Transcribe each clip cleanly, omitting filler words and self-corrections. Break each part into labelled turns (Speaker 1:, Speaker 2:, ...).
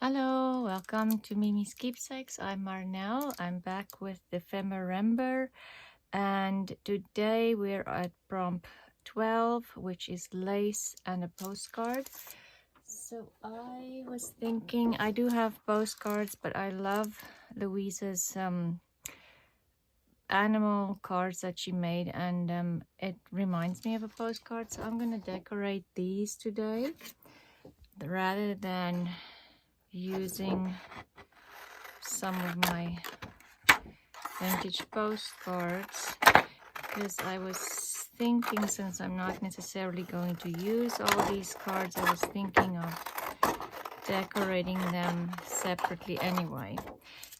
Speaker 1: Hello, welcome to Miemie's Keepsakes. I'm Marnell. I'm back with Dephemerember, and today we're at prompt 12, which is lace and a postcard. So I was thinking, I do have postcards, but I love Luise's animal cards that she made, and it reminds me of a postcard. So I'm gonna decorate these today rather than using some of my vintage postcards, because I was thinking, since I'm not necessarily going to use all these cards, I was thinking of decorating them separately anyway.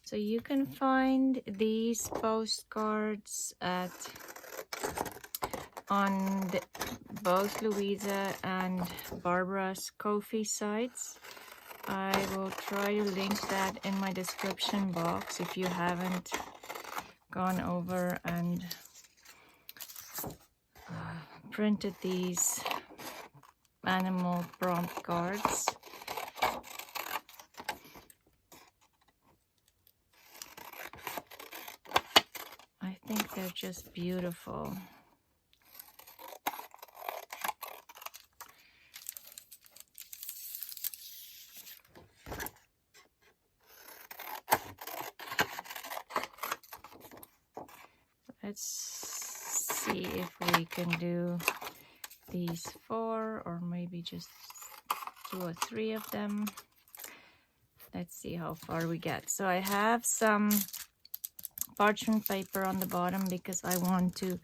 Speaker 1: So you can find these postcards on both Luise and Barbara's Ko-fi sites. I will try to link that in my description box if you haven't gone over and printed these animal prompt cards. I think they're just beautiful. Let's see if we can do these 4 or maybe just 2 or 3 of them. Let's see how far we get. So I have some parchment paper on the bottom because I want to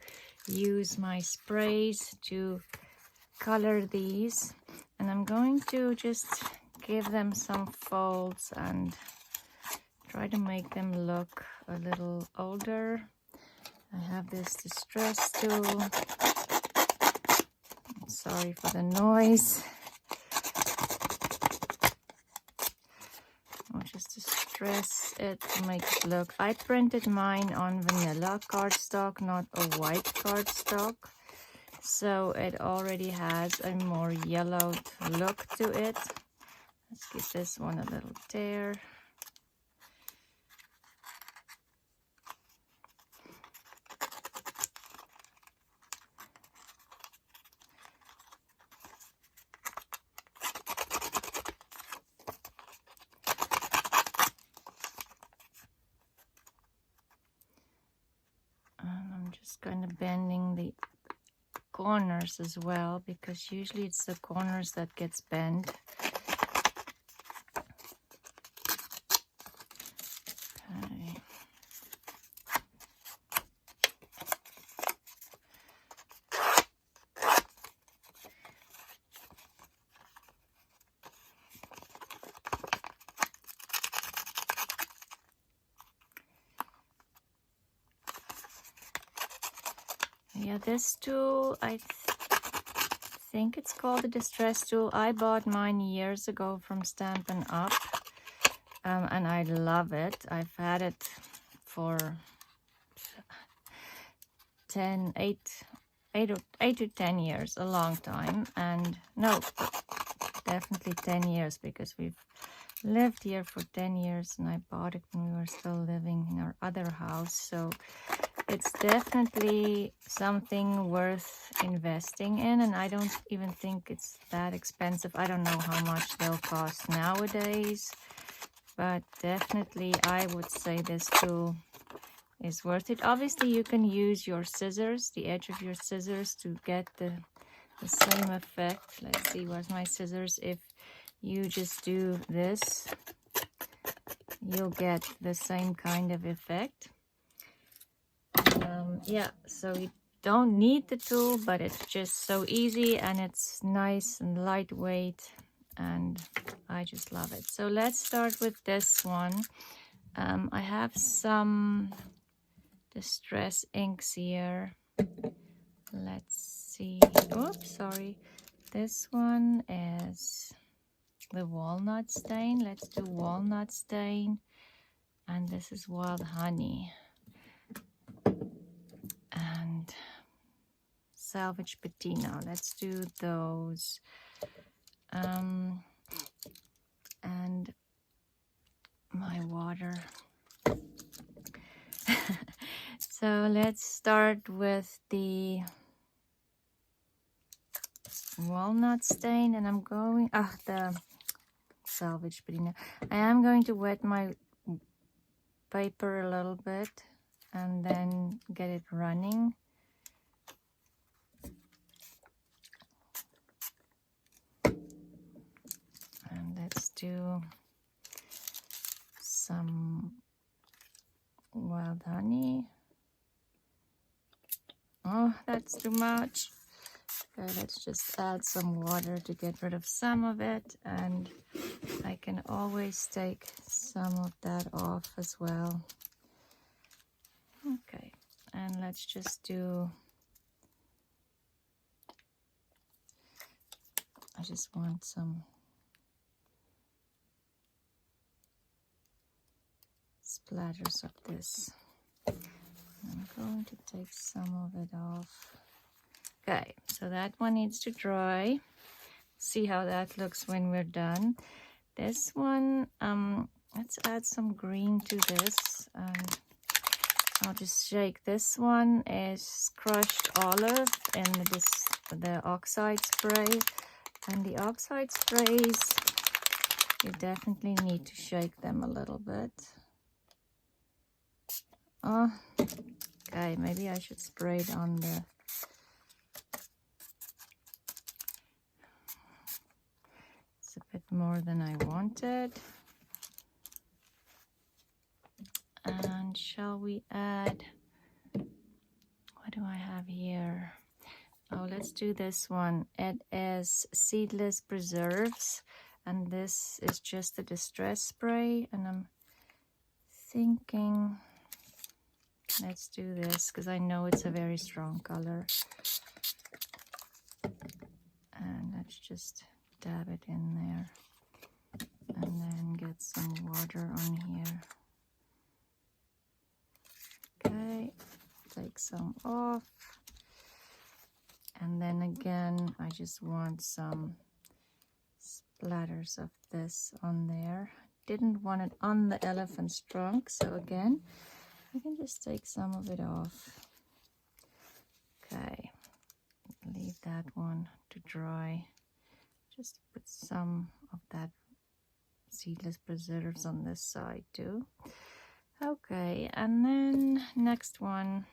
Speaker 1: use my sprays to color these, and I'm going to just give them some folds and try to make them look a little older. I have this distress tool. Sorry for the noise. I'll just distress it to make it look. I printed mine on vanilla cardstock, not a white cardstock. So it already has a more yellowed look to it. Let's give this one a little tear. I'm just kind of bending the corners as well, because usually it's the corners that gets bent. Okay. Yeah, this tool, I think it's called the distress tool. I bought mine years ago from Stampin' Up, and I love it. I've had it for 8 to 10 years, a long time. And no, definitely 10 years, because we've lived here for 10 years and I bought it when we were still living in our other house. So it's definitely something worth investing in, and I don't even think it's that expensive. I don't know how much they'll cost nowadays, but definitely I would say this tool is worth it. Obviously you can use your scissors, the edge of your scissors, to get the same effect. Let's see, where's my scissors? If you just do this, you'll get the same kind of effect. Yeah, so you don't need the tool, but it's just so easy and it's nice and lightweight, and I just love it. So let's start with this one. I have some distress inks here. Let's see. Oops, sorry. This one is the walnut stain. Let's do walnut stain. And this is wild honey. And salvage patina. Let's do those. And water. So let's start with the walnut stain, and I'm going, the salvage patina. I am going to wet my paper a little bit and then get it running. And let's do some wild honey. Oh, that's too much. Okay, let's just add some water to get rid of some of it, and I can always take some of that off as well. Okay, and let's just do, I just want some splatters of this. I'm going to take some of it off. Okay, so that one needs to dry. See how that looks when we're done. This one, let's add some green to this, and I'll just shake. This one is crushed olive and the oxide spray, and the oxide sprays, you definitely need to shake them a little bit. Oh, okay, maybe I should spray it on the, it's a bit more than I wanted. And shall we add, what do I have here? Oh, let's do this one. It is seedless preserves, and this is just the distress spray, and I'm thinking, let's do this because I know it's a very strong color. And let's just dab it in there and then get some water on here. Okay, take some off. And then again, I just want some splatters of this on there. Didn't want it on the elephant's trunk, so again, I can just take some of it off. Okay, leave that one to dry. Just put some of that seedless preserves on this side too. Okay, and then next one.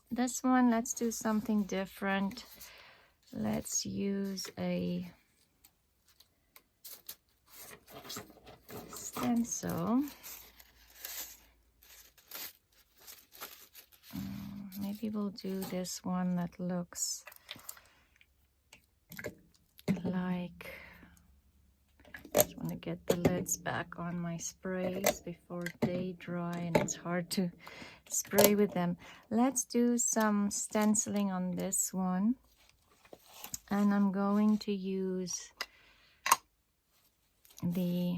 Speaker 1: This one, let's do something different. Let's use a stencil. Maybe we'll do this one that looks like, just want to get the lids back on my sprays before they dry, and it's hard to spray with them. Let's do some stenciling on this one, and I'm going to use the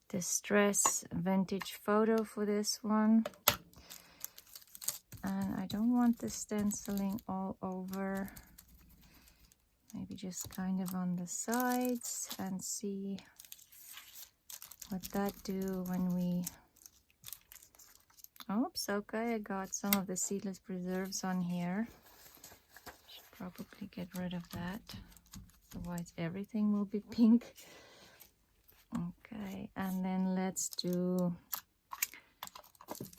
Speaker 1: Distress Vintage Photo for this one. And I don't want the stenciling all over. Maybe just kind of on the sides, and see what that do when we, oops, okay, I got some of the seedless preserves on here. Should probably get rid of that, otherwise everything will be pink. Okay, and then let's do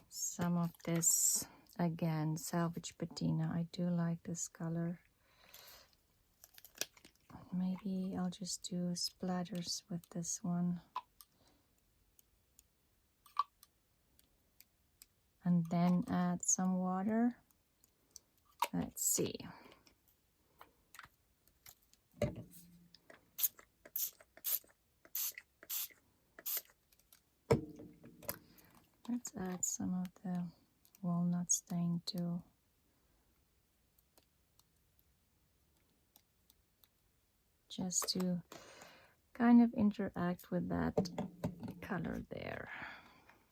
Speaker 1: some of this again, salvage patina. I do like this color. Maybe I'll just do splatters with this one. And then add some water. Let's see. Let's add some of the walnut stain too. Just to kind of interact with that color there.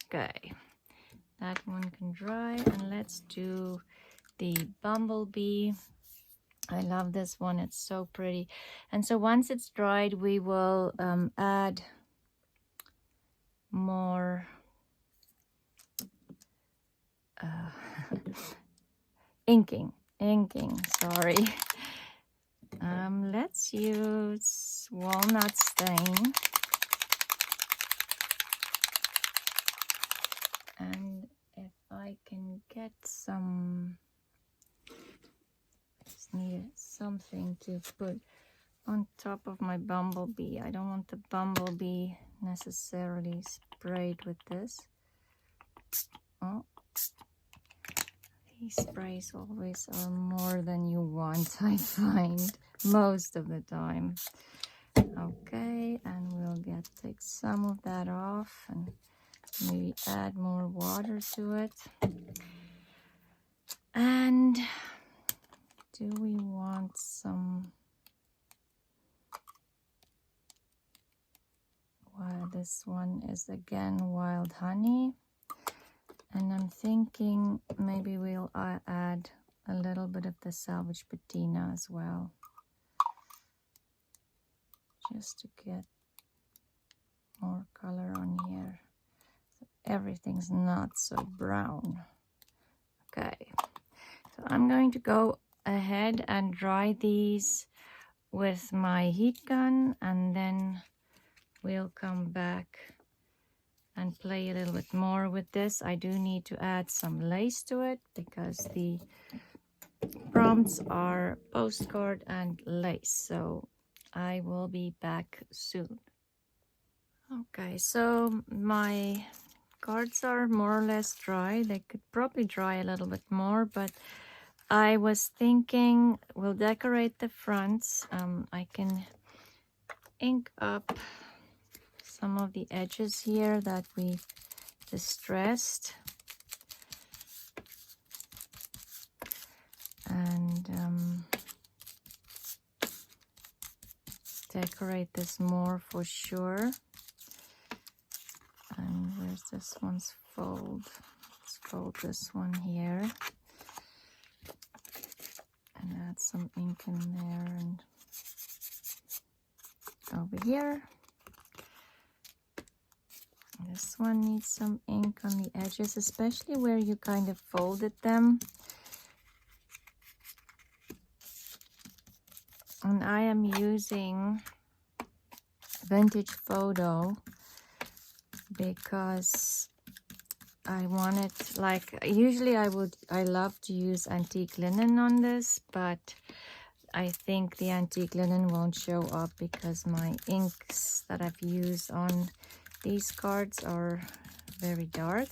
Speaker 1: Okay, that one can dry, and let's do the bumblebee. I love this one, it's so pretty. And so once it's dried, we will add more inking, sorry. Let's use walnut stain. And if I can get some, I just need something to put on top of my bumblebee. I don't want the bumblebee necessarily sprayed with this. Oh, these sprays always are more than you want, I find, most of the time. Okay, and we'll take some of that off and maybe add more water to it. And do we want some, well, this one is again wild honey. And I'm thinking maybe we'll add a little bit of the salvage patina as well, just to get more color on here, so everything's not so brown. Okay, so I'm going to go ahead and dry these with my heat gun, and then we'll come back and play a little bit more with this. I do need to add some lace to it because the prompts are postcard and lace, so I will be back soon. Okay, so my cards are more or less dry. They could probably dry a little bit more, but I was thinking we'll decorate the fronts. I can ink up some of the edges here that we distressed, and decorate this more for sure. And where's this one's fold? Let's fold this one here and add some ink in there and over here. This one needs some ink on the edges, especially where you kind of folded them. And I am using Vintage Photo because I want it, like, usually I love to use antique linen on this, but I think the antique linen won't show up because my inks that I've used on these cards are very dark.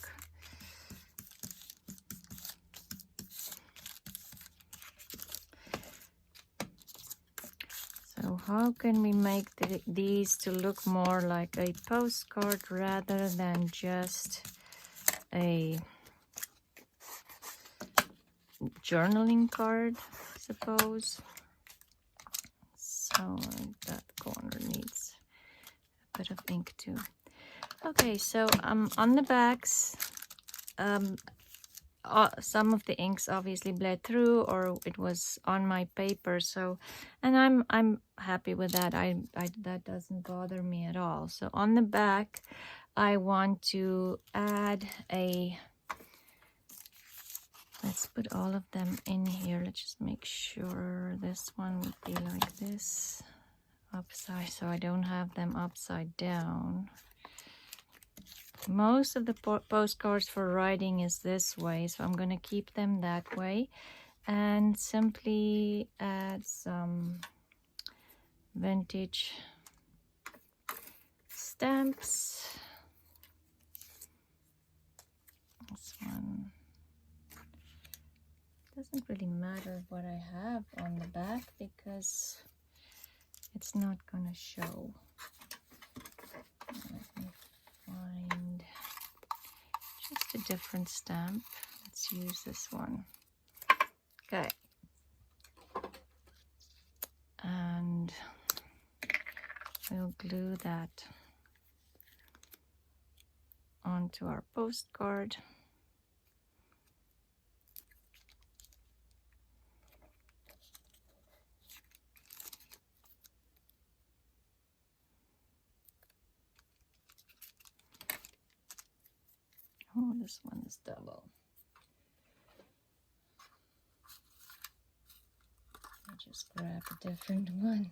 Speaker 1: So how can we make these to look more like a postcard rather than just a journaling card, I suppose? So that corner needs a bit of ink too. Okay, so on the backs, some of the inks obviously bled through, or it was on my paper. So, and I'm happy with that. That doesn't bother me at all. So on the back, I want to add a. Let's put all of them in here. Let's just make sure this one would be like this, upside, so I don't have them upside down. Most of the postcards for writing is this way, so I'm going to keep them that way and simply add some vintage stamps. This one doesn't really matter what I have on the back because it's not going to show. Let me find just a different stamp. Let's use this one. Okay. And we'll glue that onto our postcard. This one is double. I'll just grab a different one.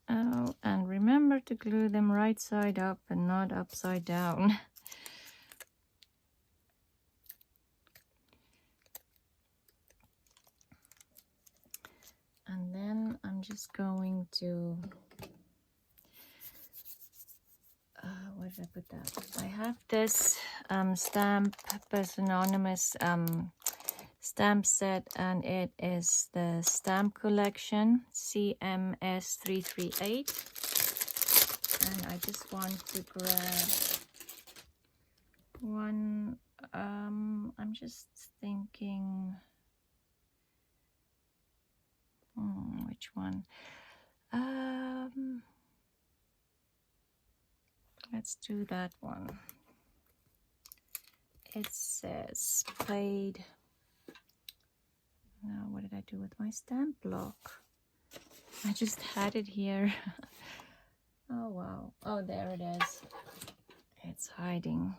Speaker 1: Oh, and remember to glue them right side up and not upside down. And then I'm just going to, where did I put that? I have this stamp, Anonymous stamp set, and it is the stamp collection CMS 338. And I just want to grab one. I'm just thinking, which one? Let's do that one. It says played. Now, what did I do with my stamp block? I just had it here. Oh, wow. Oh, there it is. It's hiding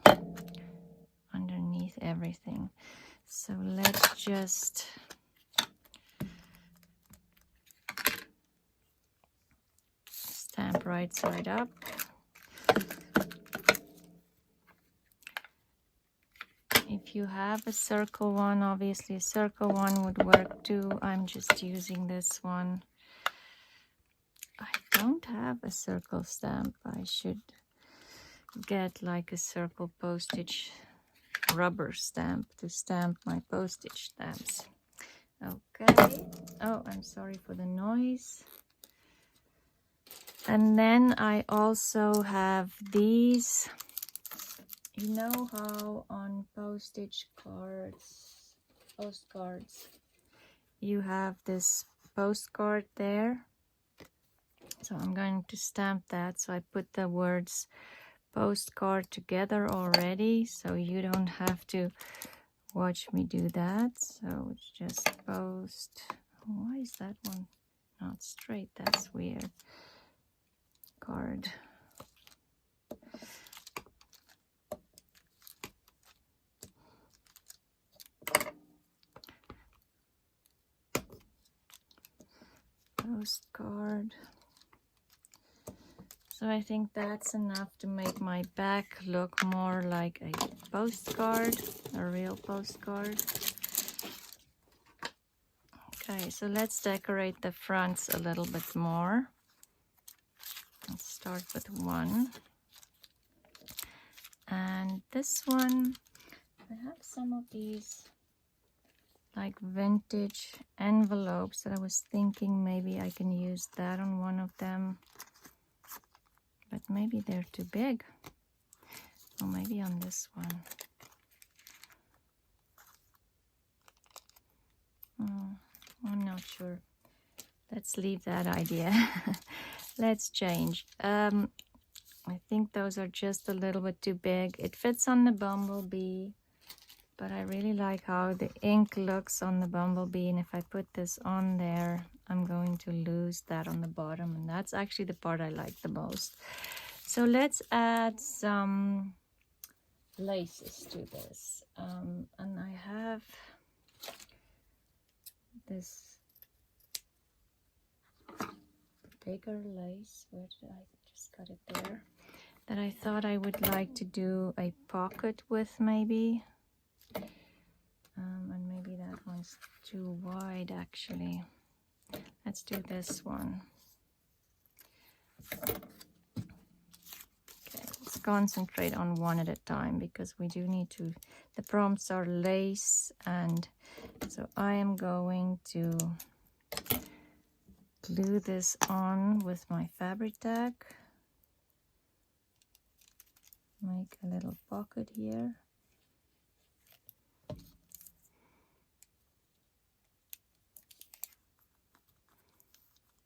Speaker 1: underneath everything. So let's just stamp right side up. If you have a circle one, obviously a circle one would work too. I'm just using this one. I don't have a circle stamp. I should get like a circle postage rubber stamp to stamp my postage stamps. Okay. Oh, I'm sorry for the noise. And then I also have these. You know how on postcards, you have this postcard there? So I'm going to stamp that. So I put the words postcard together already, so you don't have to watch me do that. So it's just post. Why is that one not straight? That's weird. Card. Postcard. So I think that's enough to make my back look more like a postcard, a real postcard. Okay, so let's decorate the fronts a little bit more. Let's start with one. And this one, I have some of these like vintage envelopes that I was thinking maybe I can use that on one of them. But maybe they're too big. Or maybe on this one. I'm not sure. Let's leave that idea. Let's change. I think those are just a little bit too big. It fits on the bumblebee, but I really like how the ink looks on the bumblebee. And if I put this on there, I'm going to lose that on the bottom. And that's actually the part I like the most. So let's add some laces to this. And I have this bigger lace. Where did I just got it there? That I thought I would like to do a pocket with maybe. And maybe that one's too wide actually. Let's do this one. Okay, let's concentrate on one at a time because we do need to, the prompts are lace, and so I am going to glue this on with my fabric tack. Make a little pocket here.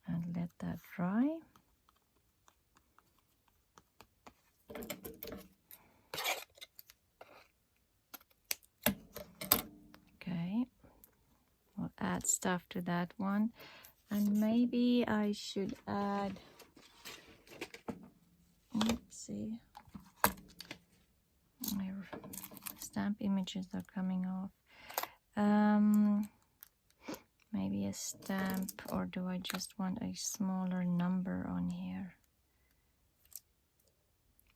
Speaker 1: And let that dry. Okay, we'll add stuff to that one. And maybe I should add, let's see, my stamp images are coming off. Maybe a stamp, or do I just want a smaller number on here?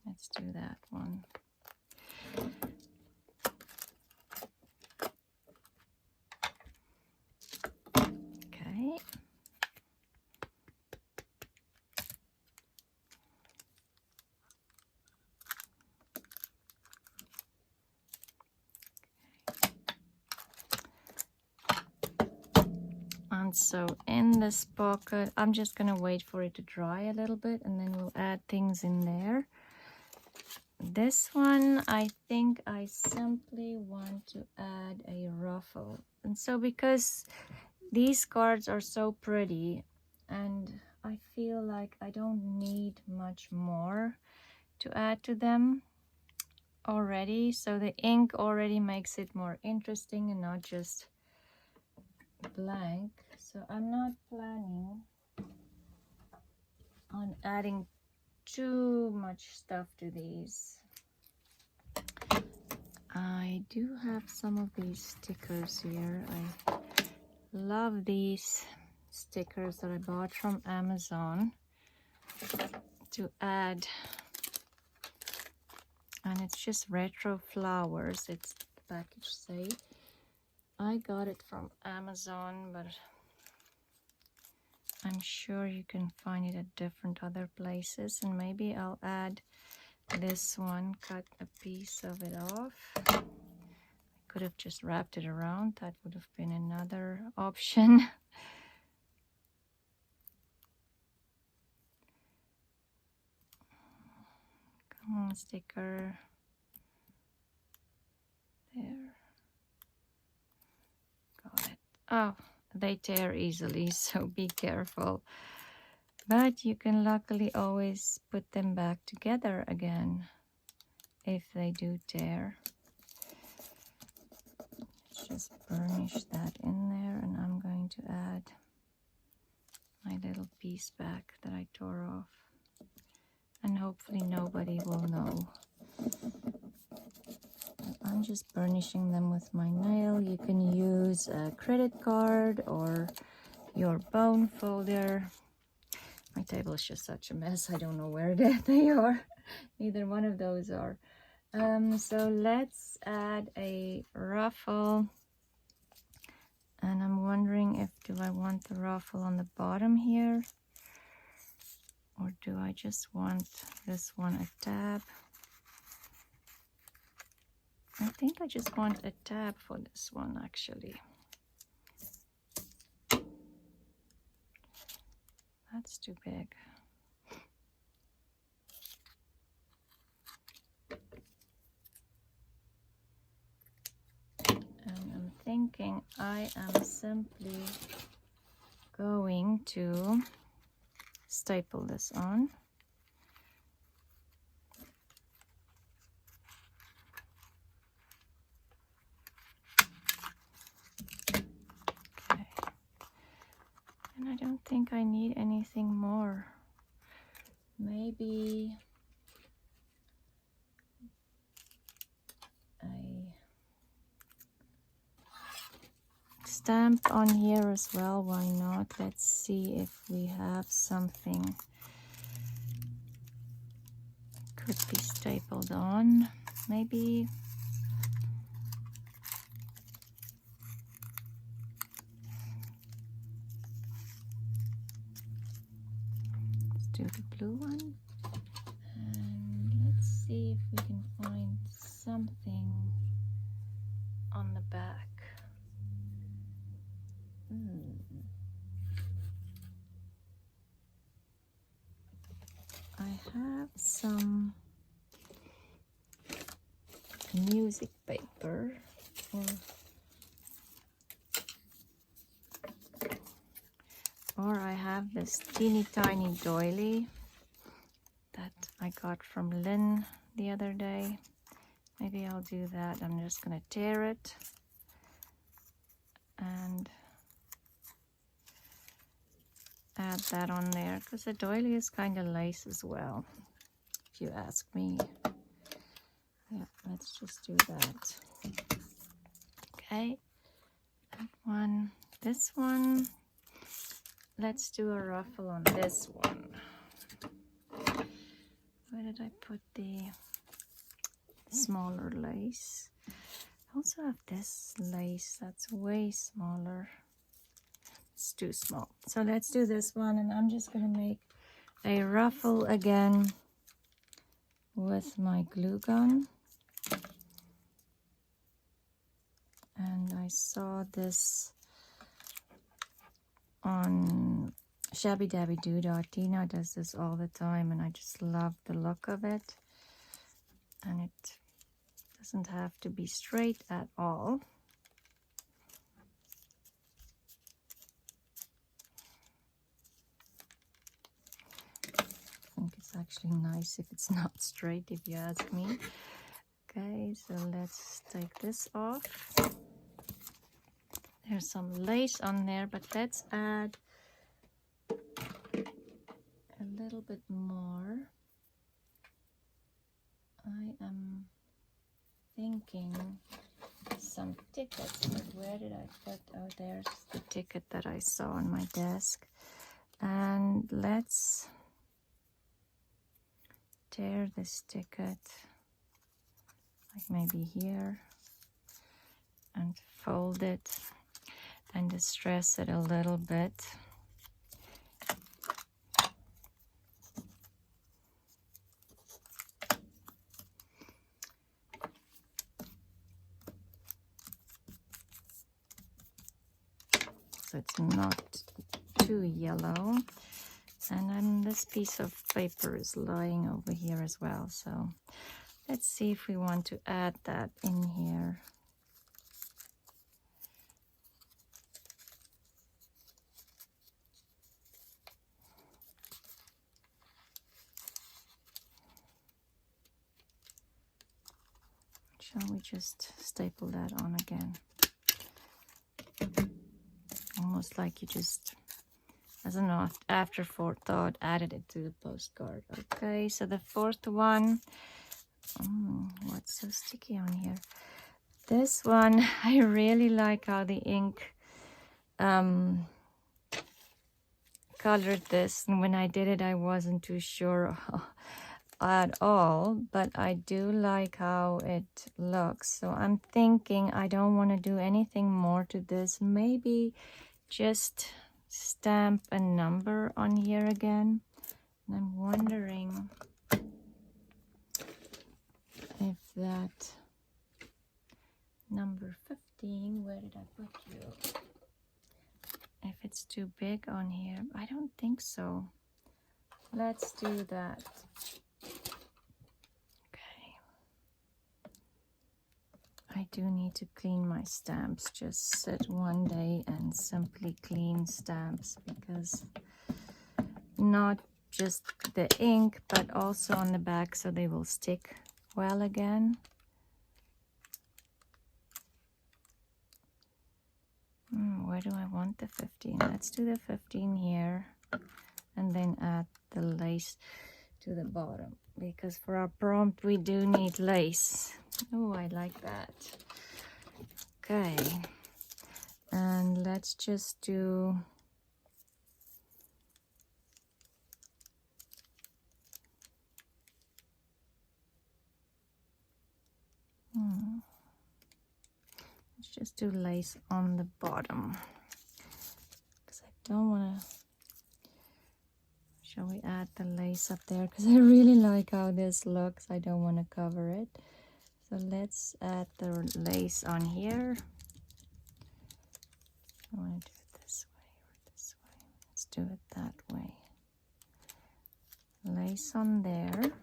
Speaker 1: Let's do that one. Okay. And so in this pocket, I'm just gonna wait for it to dry a little bit, and then we'll add things in there. This one, I think I simply want to add a ruffle. And so because these cards are so pretty, and I feel like I don't need much more to add to them already, so the ink already makes it more interesting and not just blank. So I'm not planning on adding too much stuff to these. I do have some of these stickers here. I love these stickers that I bought from Amazon to add, and it's just retro flowers. It's the package say. I got it from Amazon, but I'm sure you can find it at different other places. And maybe I'll add this one, cut a piece of it off. I could have just wrapped it around. That would have been another option. Come on, sticker. There. Got it. Oh, they tear easily, so be careful. But you can luckily always put them back together again if they do tear. Let's just burnish that in there, and I'm going to add my little piece back that I tore off. And hopefully nobody will know. I'm just burnishing them with my nail. You can use a credit card or your bone folder. My table is just such a mess. I don't know where they are. Neither one of those are. So let's add a ruffle. And I'm wondering if do I want the ruffle on the bottom here? Or do I just want this one a tab? I think I just want a tab for this one actually. That's too big. And I'm thinking I am simply going to staple this on. Okay. And I don't think I need anything more. Maybe a stamp on here as well. Why not? Let's see if we have something could be stapled on. Maybe let's do the blue one, and let's see if we can find something on the back. I have some music paper, or I have this teeny tiny doily that I got from Lynn the other day. Maybe I'll do that. I'm just gonna tear it and add that on there because the doily is kind of lace as well, if you ask me. Yeah, let's just do that. Okay, that one, this one. Let's do a ruffle on this one. Where did I put the smaller lace? I also have this lace that's way smaller. It's too small. So let's do this one, and I'm just going to make a ruffle again with my glue gun. And I saw this on Shabby Dabby Doodah. Tina does this all the time, and I just love the look of it. And it doesn't have to be straight at all. I think it's actually nice if it's not straight, if you ask me. Okay, so let's take this off. There's some lace on there, but let's add a little bit more. I am thinking some tickets, but where did I put? Oh, there's the ticket that I saw on my desk. And let's tear this ticket, like maybe here, and fold it and distress it a little bit. So it's not too yellow. And then this piece of paper is lying over here as well. So let's see if we want to add that in here. Shall we just staple that on again? Almost like you just, as an afterthought, added it to the postcard. Okay, so the fourth one, what's so sticky on here? This one, I really like how the ink colored this, and when I did it, I wasn't too sure at all, but I do like how it looks. So I'm thinking I don't want to do anything more to this. Maybe just stamp a number on here again. And I'm wondering if that number 15, where did I put you? If it's too big on here. I don't think so. Let's do that. Okay. I do need to clean my stamps. Just sit one day and simply clean stamps, because not just the ink, but also on the back, so they will stick well again. Where do I want the 15? Let's do the 15 here, and then add the lace to the bottom, because for our prompt we do need lace. Oh, I like that. Okay, and let's just do let's just do lace on the bottom, because I don't want to. Shall we add the lace up there? Because I really like how this looks. I don't want to cover it. So let's add the lace on here. I want to do it this way or this way. Let's do it that way. Lace on there.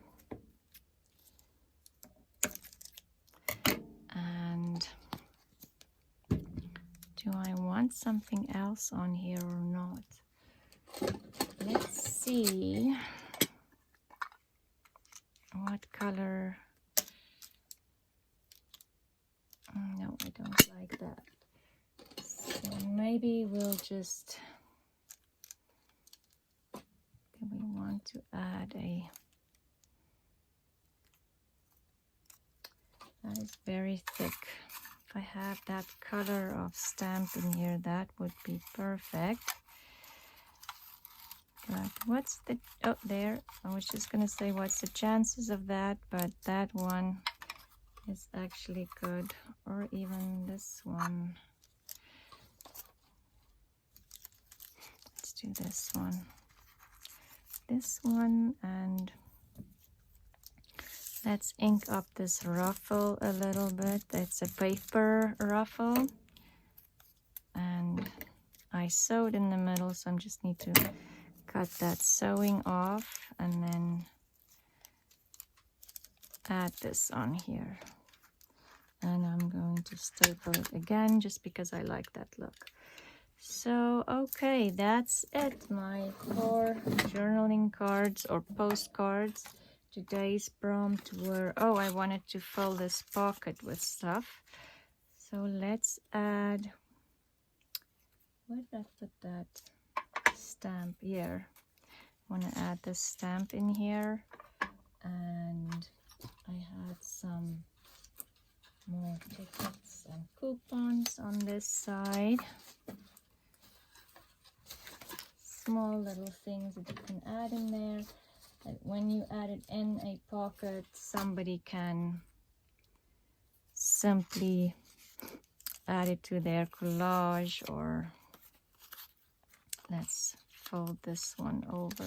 Speaker 1: And do I want something else on here or not? Let's see what color. No, I don't like that. So maybe we'll just to add a, that is very thick. If I have that color of stamp in here, that would be perfect. But what's the, oh, there, I was just gonna say what's the chances of that, but that one is actually good, or even this one. Let's do this one, and let's ink up this ruffle a little bit. It's a paper ruffle, and I sewed in the middle, so I just need to cut that sewing off and then add this on here. And I'm going to staple it again just because I like that look. So, okay, that's it. My 4 journaling cards or postcards. Today's prompt were, oh, I wanted to fill this pocket with stuff. So let's add, where did I put that stamp? Here. I want to add this stamp in here. And I had some more tickets and coupons on this side. Small little things that you can add in there. And when you add it in a pocket, somebody can simply add it to their collage, or let's fold this one over.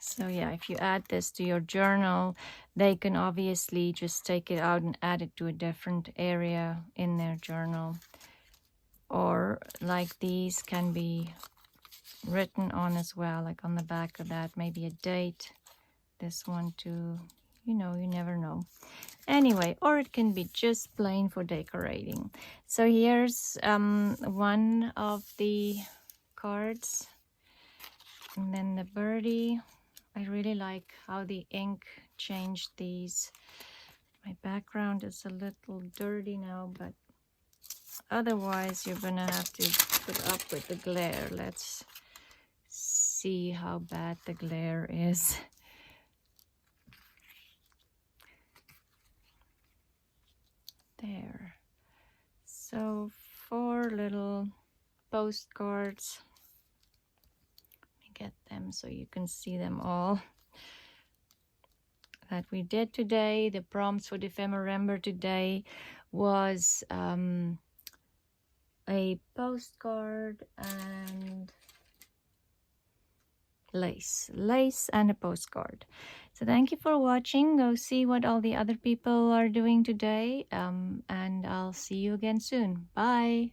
Speaker 1: So yeah, if you add this to your journal, they can obviously just take it out and add it to a different area in their journal. Or like these can be written on as well, like on the back of that, maybe a date. This one too, you know, you never know. Anyway, or it can be just plain for decorating. So here's one of the cards. And then the birdie. I really like how the ink changed these. My background is a little dirty now, but otherwise you're gonna have to put up with the glare. Let's see how bad the glare is. There. So 4 little postcards. Get them so you can see them all that we did today. The prompts for Dephemerember today was a postcard and lace and a postcard. So thank you for watching. Go see what all the other people are doing today, and I'll see you again soon. Bye.